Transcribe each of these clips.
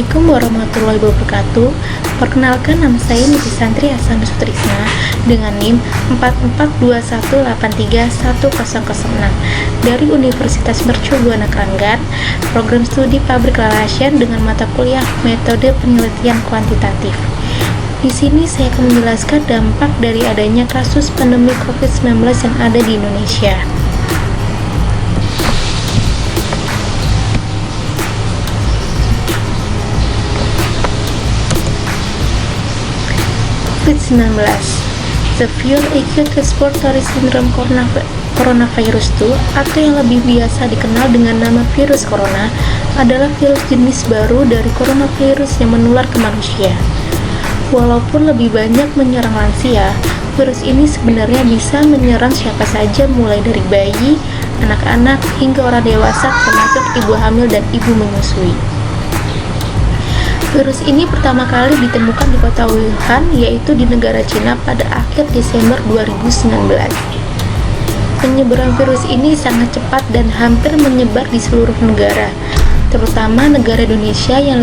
Assalamualaikum warahmatullahi wabarakatuh. Perkenalkan, nama saya Niti Santri Hasan Sutrisna dengan NIM 4421831006 dari Universitas Mercu Buana Kranggan, program studi Public Relations dengan mata kuliah Metode Penelitian Kuantitatif. Di sini saya akan menjelaskan dampak dari adanya kasus pandemi COVID-19 yang ada di Indonesia. COVID-19, Severe Acute Respiratory Syndrome Coronavirus 2, atau yang lebih biasa dikenal dengan nama virus corona, adalah virus jenis baru dari coronavirus yang menular ke manusia. Walaupun lebih banyak menyerang lansia, virus ini sebenarnya bisa menyerang siapa saja, mulai dari bayi, anak-anak, hingga orang dewasa, termasuk ibu hamil dan ibu menyusui. Virus ini pertama kali ditemukan di kota Wuhan, yaitu di negara Cina pada akhir Desember 2019. Penyebaran virus ini sangat cepat dan hampir menyebar di seluruh negara, terutama negara Indonesia yang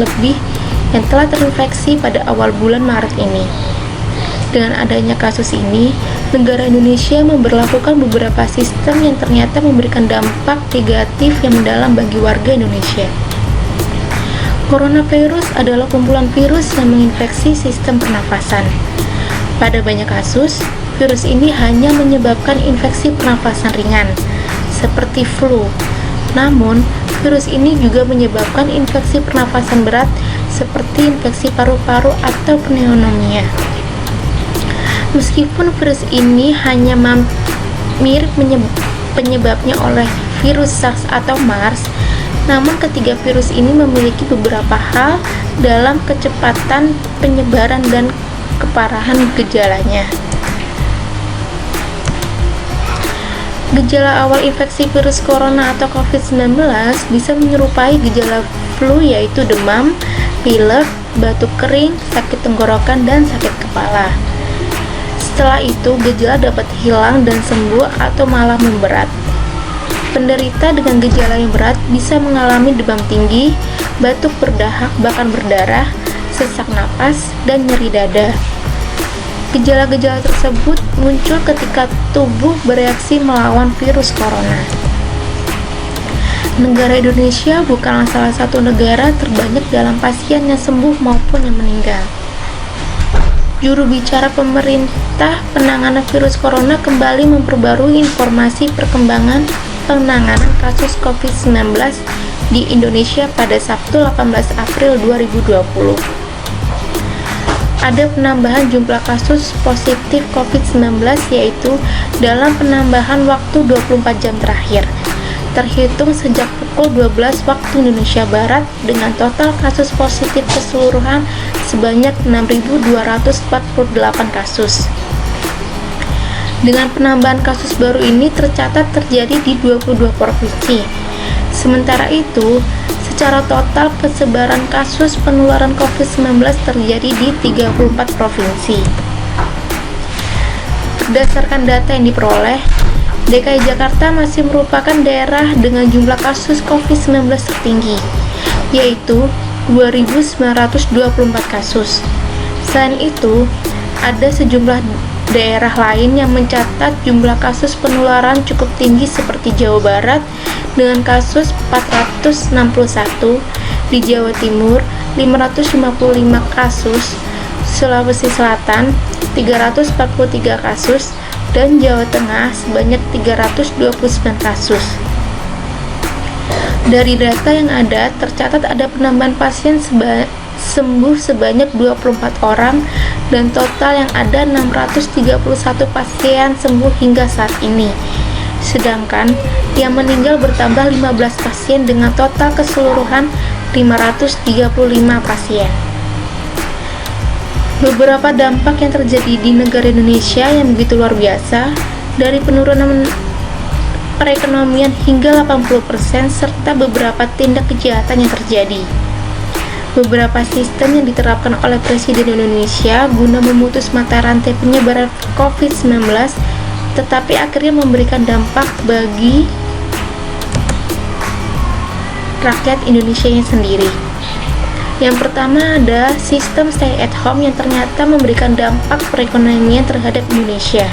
telah terinfeksi pada awal bulan Maret ini. Dengan adanya kasus ini, negara Indonesia memberlakukan beberapa sistem yang ternyata memberikan dampak negatif yang mendalam bagi warga Indonesia. Coronavirus adalah kumpulan virus yang menginfeksi sistem pernafasan. Pada banyak kasus, virus ini hanya menyebabkan infeksi pernafasan ringan, seperti flu. Namun, virus ini juga menyebabkan infeksi pernafasan berat, seperti infeksi paru-paru atau pneumonia. Meskipun virus ini hanya mirip penyebabnya oleh virus SARS atau MERS, namun ketiga virus ini memiliki beberapa hal dalam kecepatan penyebaran dan keparahan gejalanya. Gejala awal infeksi virus corona atau COVID-19 bisa menyerupai gejala flu, yaitu demam, pilek, batuk kering, sakit tenggorokan, dan sakit kepala. Setelah itu, gejala dapat hilang dan sembuh atau malah memberat. Penderita dengan gejala yang berat bisa mengalami demam tinggi, batuk berdahak bahkan berdarah, sesak napas, dan nyeri dada. Gejala-gejala tersebut muncul ketika tubuh bereaksi melawan virus corona. Negara Indonesia bukanlah salah satu negara terbanyak dalam pasien yang sembuh maupun yang meninggal. Juru bicara pemerintah penanganan virus corona kembali memperbarui informasi perkembangan penanganan kasus COVID-19 di Indonesia pada Sabtu 18 April 2020. Ada penambahan jumlah kasus positif COVID-19, yaitu dalam penambahan waktu 24 jam terakhir, terhitung sejak pukul 12 waktu Indonesia Barat, dengan total kasus positif keseluruhan sebanyak 6.248 kasus. Dengan penambahan kasus baru ini tercatat terjadi di 22 provinsi. Sementara itu, secara total persebaran kasus penularan COVID-19 terjadi di 34 provinsi. Berdasarkan data yang diperoleh, DKI Jakarta masih merupakan daerah dengan jumlah kasus COVID-19 tertinggi, yaitu 2.924 kasus. Selain itu, ada sejumlah daerah lain yang mencatat jumlah kasus penularan cukup tinggi, seperti Jawa Barat dengan kasus 461, di Jawa Timur 555 kasus, Sulawesi Selatan 343 kasus, dan Jawa Tengah sebanyak 329 kasus. Dari data yang ada, tercatat ada penambahan pasien sembuh sebanyak 24 orang, dan total yang ada 631 pasien sembuh hingga saat ini. Sedangkan yang meninggal bertambah 15 pasien dengan total keseluruhan 535 pasien. Beberapa dampak yang terjadi di negara Indonesia yang begitu luar biasa, dari penurunan perekonomian hingga 80%, serta beberapa tindak kejahatan yang terjadi. Beberapa sistem yang diterapkan oleh Presiden Indonesia guna memutus mata rantai penyebaran COVID-19, tetapi akhirnya memberikan dampak bagi rakyat Indonesia sendiri. Yang pertama ada sistem stay at home yang ternyata memberikan dampak perekonomian terhadap Indonesia.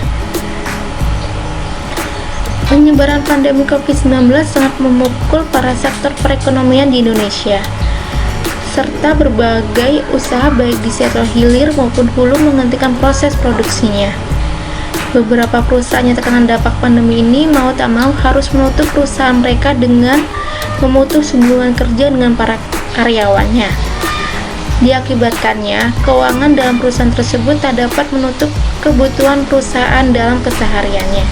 Penyebaran pandemi COVID-19 sangat memukul para sektor perekonomian di Indonesia, serta berbagai usaha baik di sektor hilir maupun hulu menghentikan proses produksinya. Beberapa perusahaan yang terkena dampak pandemi ini mau tak mau harus menutup perusahaan mereka dengan memutus hubungan kerja dengan para karyawannya. Diakibatkannya, keuangan dalam perusahaan tersebut tak dapat menutup kebutuhan perusahaan dalam kesehariannya.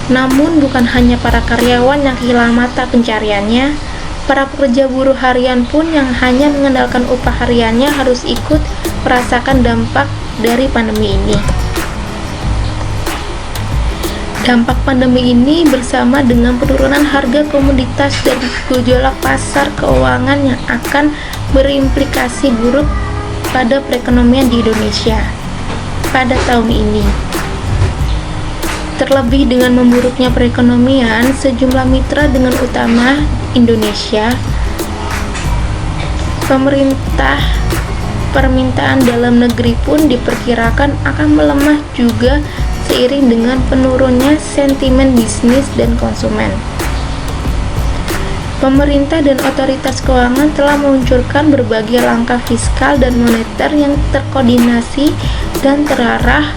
Namun bukan hanya para karyawan yang kehilangan mata pencariannya, para pekerja buruh harian pun yang hanya mengandalkan upah hariannya harus ikut merasakan dampak dari pandemi ini. Dampak pandemi ini bersama dengan penurunan harga komoditas dan gejolak pasar keuangan yang akan berimplikasi buruk pada perekonomian di Indonesia pada tahun ini. Terlebih dengan memburuknya perekonomian, sejumlah mitra dengan utama Indonesia, permintaan dalam negeri pun diperkirakan akan melemah juga seiring dengan penurunnya sentimen bisnis dan konsumen. Pemerintah dan otoritas keuangan telah meluncurkan berbagai langkah fiskal dan moneter yang terkoordinasi dan terarah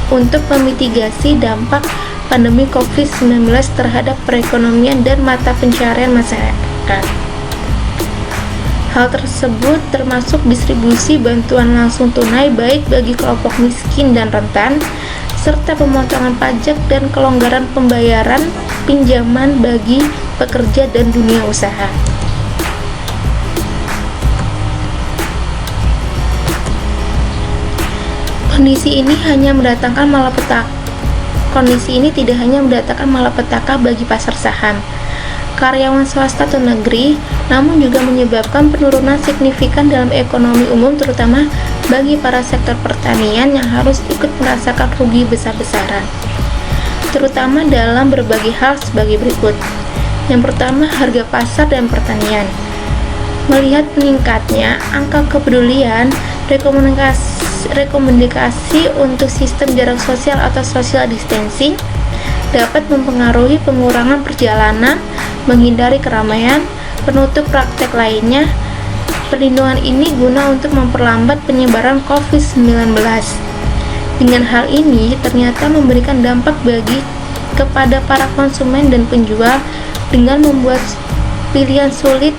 untuk memitigasi dampak pandemi COVID-19 terhadap perekonomian dan mata pencarian masyarakat. Hal tersebut termasuk distribusi bantuan langsung tunai baik bagi kelompok miskin dan rentan, serta pemotongan pajak dan kelonggaran pembayaran pinjaman bagi pekerja dan dunia usaha. Kondisi ini tidak hanya mendatangkan malapetaka bagi pasar saham, karyawan swasta atau negeri, namun juga menyebabkan penurunan signifikan dalam ekonomi umum, terutama bagi para sektor pertanian yang harus ikut merasakan rugi besar-besaran, terutama dalam berbagai hal sebagai berikut. Yang pertama, harga pasar dan pertanian. Melihat meningkatnya angka kepedulian, rekomendasi untuk sistem jarak sosial atau social distancing dapat mempengaruhi pengurangan perjalanan, menghindari keramaian, penutup praktek lainnya. Perlindungan ini guna untuk memperlambat penyebaran COVID-19. Dengan hal ini ternyata memberikan dampak kepada para konsumen dan penjual dengan membuat pilihan sulit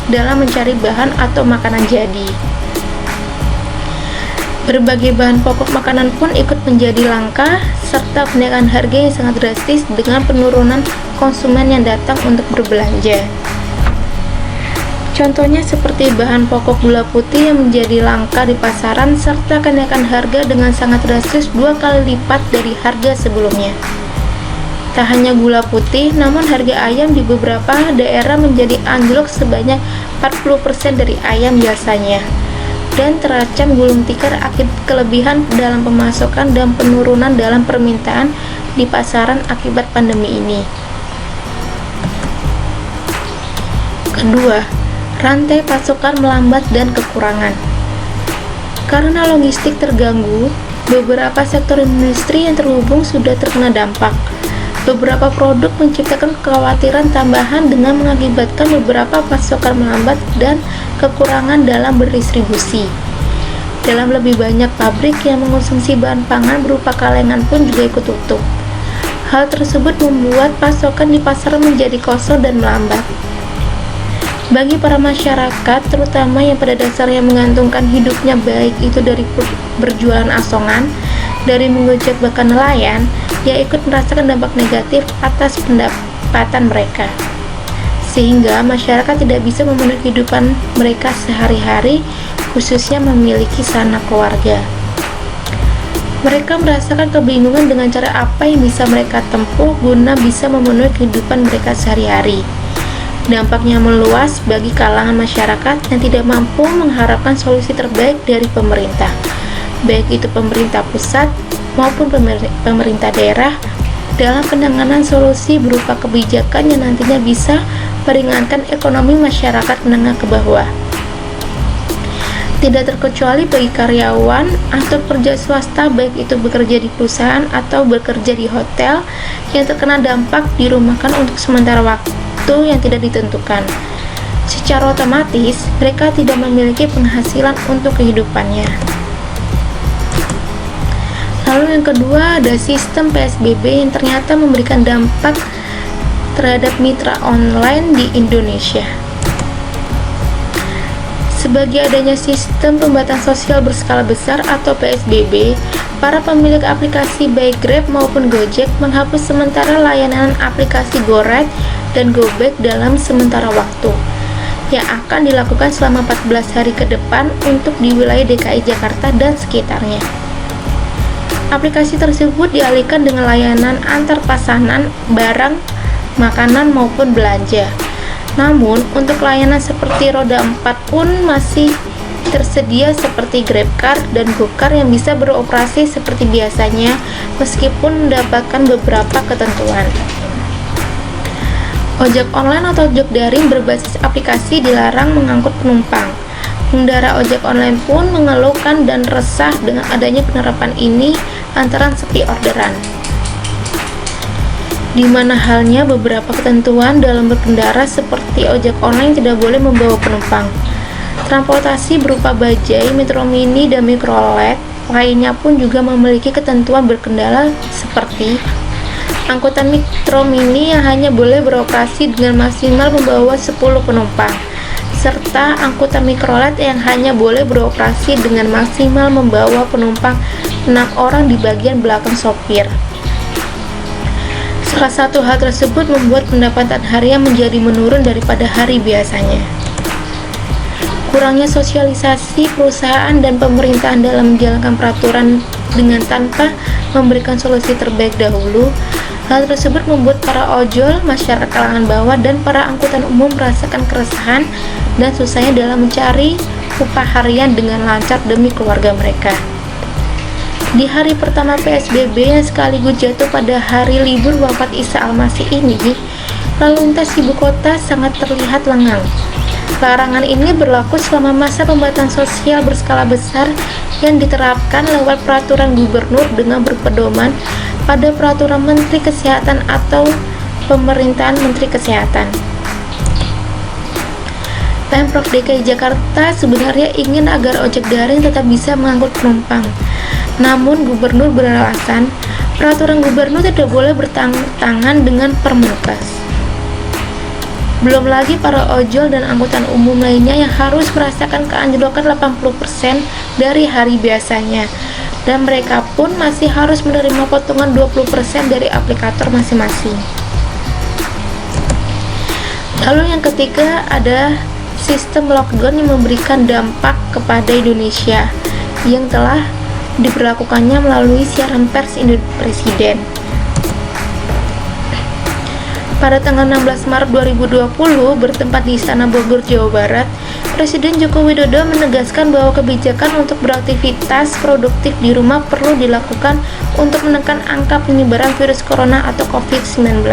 dalam mencari bahan atau makanan jadi. Berbagai bahan pokok makanan pun ikut menjadi langka, serta kenaikan harga yang sangat drastis dengan penurunan konsumen yang datang untuk berbelanja. Contohnya seperti bahan pokok gula putih yang menjadi langka di pasaran, serta kenaikan harga dengan sangat drastis 2 kali lipat dari harga sebelumnya. Tak hanya gula putih, namun harga ayam di beberapa daerah menjadi anjlok sebanyak 40% dari ayam biasanya, dan terancam gulung tikar akibat kelebihan dalam pemasokan dan penurunan dalam permintaan di pasaran akibat pandemi ini. Kedua, rantai pasokan melambat dan kekurangan. Karena logistik terganggu, beberapa sektor industri yang terhubung sudah terkena dampak. Beberapa produk menciptakan kekhawatiran tambahan dengan mengakibatkan beberapa pasokan melambat dan kekurangan dalam berdistribusi. Dalam lebih banyak pabrik yang mengonsumsi bahan pangan berupa kalengan pun juga ikut tutup. Hal tersebut membuat pasokan di pasar menjadi kosong dan melambat. Bagi para masyarakat, terutama yang pada dasarnya menggantungkan hidupnya baik itu dari berjualan asongan, dari mengojek bahkan nelayan, yang ikut merasakan dampak negatif atas pendapatan mereka, sehingga masyarakat tidak bisa memenuhi kehidupan mereka sehari-hari, khususnya memiliki sanak keluarga. Mereka merasakan kebingungan dengan cara apa yang bisa mereka tempuh guna bisa memenuhi kehidupan mereka sehari-hari. Dampaknya meluas bagi kalangan masyarakat yang tidak mampu mengharapkan solusi terbaik dari pemerintah, baik itu pemerintah pusat maupun pemerintah daerah, dalam penanganan solusi berupa kebijakan yang nantinya bisa meringankan ekonomi masyarakat menengah ke bawah. Tidak terkecuali bagi karyawan atau pekerja swasta, baik itu bekerja di perusahaan atau bekerja di hotel, yang terkena dampak dirumahkan untuk sementara waktu yang tidak ditentukan. Secara otomatis, mereka tidak memiliki penghasilan untuk kehidupannya. Lalu yang kedua, ada sistem PSBB yang ternyata memberikan dampak terhadap mitra online di Indonesia. Sebagai adanya sistem pembatasan sosial berskala besar atau PSBB, para pemilik aplikasi baik Grab maupun Gojek menghapus sementara layanan aplikasi GoRide dan GoBack dalam sementara waktu, yang akan dilakukan selama 14 hari ke depan untuk di wilayah DKI Jakarta dan sekitarnya. Aplikasi tersebut dialihkan dengan layanan antar pasanan barang, makanan maupun belanja. Namun, untuk layanan seperti roda 4 pun masih tersedia seperti GrabCar dan GoCar yang bisa beroperasi seperti biasanya meskipun mendapatkan beberapa ketentuan. Ojek online atau ojek daring berbasis aplikasi dilarang mengangkut penumpang. Pengendara ojek online pun mengeluhkan dan resah dengan adanya penerapan ini antara sepi orderan, di mana halnya beberapa ketentuan dalam berkendara seperti ojek online tidak boleh membawa penumpang. Transportasi berupa bajai, metro mini, dan mikrolet lainnya pun juga memiliki ketentuan berkendara seperti angkutan metro mini yang hanya boleh beroperasi dengan maksimal membawa 10 penumpang, serta angkutan mikrolet yang hanya boleh beroperasi dengan maksimal membawa penumpang 6 orang di bagian belakang sopir. Salah satu hal tersebut membuat pendapatan harian menjadi menurun daripada hari biasanya. Kurangnya sosialisasi perusahaan dan pemerintahan dalam menjalankan peraturan dengan tanpa memberikan solusi terbaik dahulu. Hal tersebut membuat para ojol, masyarakat kalangan bawah, dan para angkutan umum merasakan keresahan dan susahnya dalam mencari upah harian dengan lancar demi keluarga mereka. Di hari pertama PSBB yang sekaligus jatuh pada hari libur wafat Isa Al-Masih ini, lalu lintas ibu kota sangat terlihat lengang. Larangan ini berlaku selama masa pembatasan sosial berskala besar yang diterapkan lewat peraturan gubernur dengan berpedoman pada peraturan Menteri Kesehatan atau pemerintahan Menteri Kesehatan. Pemprov DKI Jakarta sebenarnya ingin agar ojek daring tetap bisa mengangkut penumpang. Namun gubernur beralasan peraturan gubernur tidak boleh bertentangan dengan Permenkes. Belum lagi para ojol dan angkutan umum lainnya yang harus merasakan keanjlokan 80% dari hari biasanya, dan mereka pun masih harus menerima potongan 20% dari aplikator masing-masing. Lalu yang ketiga, ada sistem lockdown yang memberikan dampak kepada Indonesia yang telah diberlakukannya melalui siaran pers Presiden. Pada tanggal 16 Maret 2020 bertempat di Istana Bogor, Jawa Barat, Presiden Joko Widodo menegaskan bahwa kebijakan untuk beraktivitas produktif di rumah perlu dilakukan untuk menekan angka penyebaran virus corona atau COVID-19.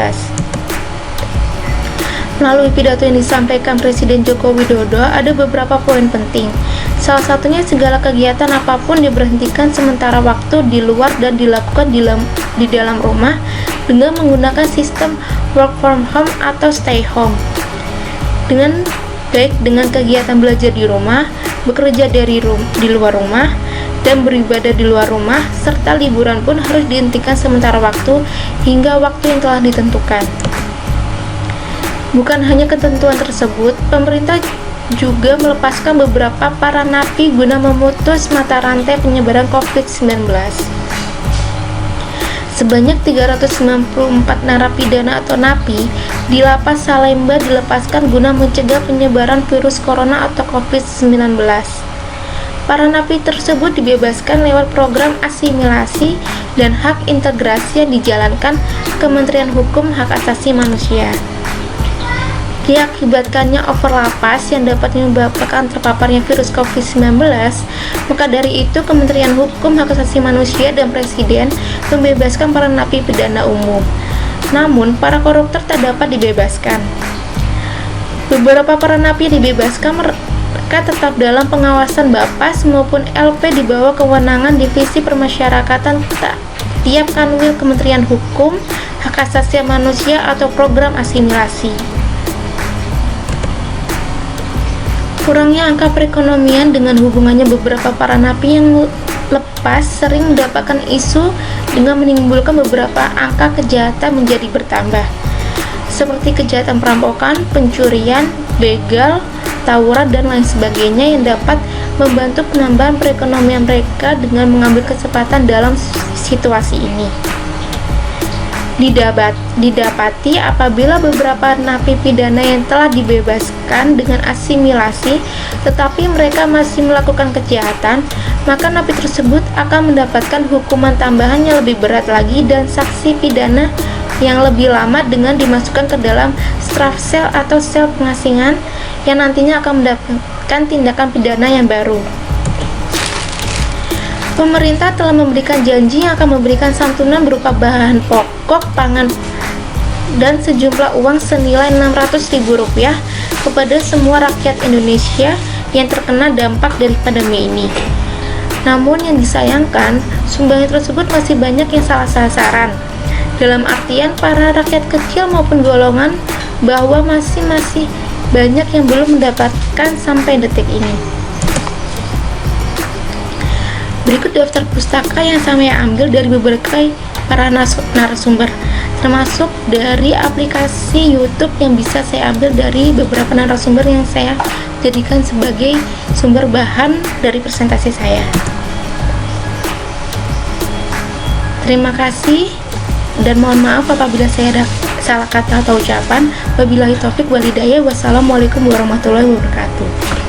Melalui pidato yang disampaikan Presiden Joko Widodo, ada beberapa poin penting. Salah satunya, segala kegiatan apapun diberhentikan sementara waktu di luar dan dilakukan di dalam rumah dengan menggunakan sistem work from home atau stay home. Baik dengan kegiatan belajar di rumah, bekerja di luar rumah, dan beribadah di luar rumah, serta liburan pun harus dihentikan sementara waktu hingga waktu yang telah ditentukan. Bukan hanya ketentuan tersebut, pemerintah juga melepaskan beberapa para napi guna memutus mata rantai penyebaran COVID-19. Sebanyak 394 narapidana atau napi di Lapas Salemba dilepaskan guna mencegah penyebaran virus corona atau COVID-19. Para napi tersebut dibebaskan lewat program asimilasi dan hak integrasi yang dijalankan Kementerian Hukum Hak Asasi Manusia. diakibatkannya overlapas yang dapat menyebabkan terpaparnya virus COVID-19, maka dari itu Kementerian Hukum, Hak Asasi Manusia, dan Presiden membebaskan para napi pidana umum. Namun, para koruptor tak dapat dibebaskan. Beberapa para napi dibebaskan, mereka tetap dalam pengawasan Bapas maupun LP di bawah kewenangan Divisi Permasyarakatan tiap Kanwil Kementerian Hukum, Hak Asasi Manusia atau program asimilasi. Kurangnya angka perekonomian dengan hubungannya beberapa para napi yang lepas sering mendapatkan isu dengan menimbulkan beberapa angka kejahatan menjadi bertambah, seperti kejahatan perampokan, pencurian, begal, tawuran, dan lain sebagainya yang dapat membantu penambahan perekonomian mereka dengan mengambil kesempatan dalam situasi ini. Didapati apabila beberapa napi pidana yang telah dibebaskan dengan asimilasi tetapi mereka masih melakukan kejahatan, maka napi tersebut akan mendapatkan hukuman tambahan yang lebih berat lagi dan sanksi pidana yang lebih lama dengan dimasukkan ke dalam strafsel atau sel pengasingan yang nantinya akan mendapatkan tindakan pidana yang baru. Pemerintah telah memberikan janji yang akan memberikan santunan berupa bahan pokok, pangan, dan sejumlah uang senilai Rp600.000 kepada semua rakyat Indonesia yang terkena dampak dari pandemi ini. Namun yang disayangkan, sumbangan tersebut masih banyak yang salah sasaran. Dalam artian para rakyat kecil maupun golongan bahwa masih banyak yang belum mendapatkan sampai detik ini. Berikut daftar pustaka yang saya ambil dari beberapa para narasumber, termasuk dari aplikasi YouTube yang bisa saya ambil dari beberapa narasumber yang saya jadikan sebagai sumber bahan dari presentasi saya. Terima kasih dan mohon maaf apabila saya ada salah kata atau ucapan. Wabillahi taufik wal hidayah. Wassalamualaikum warahmatullahi wabarakatuh.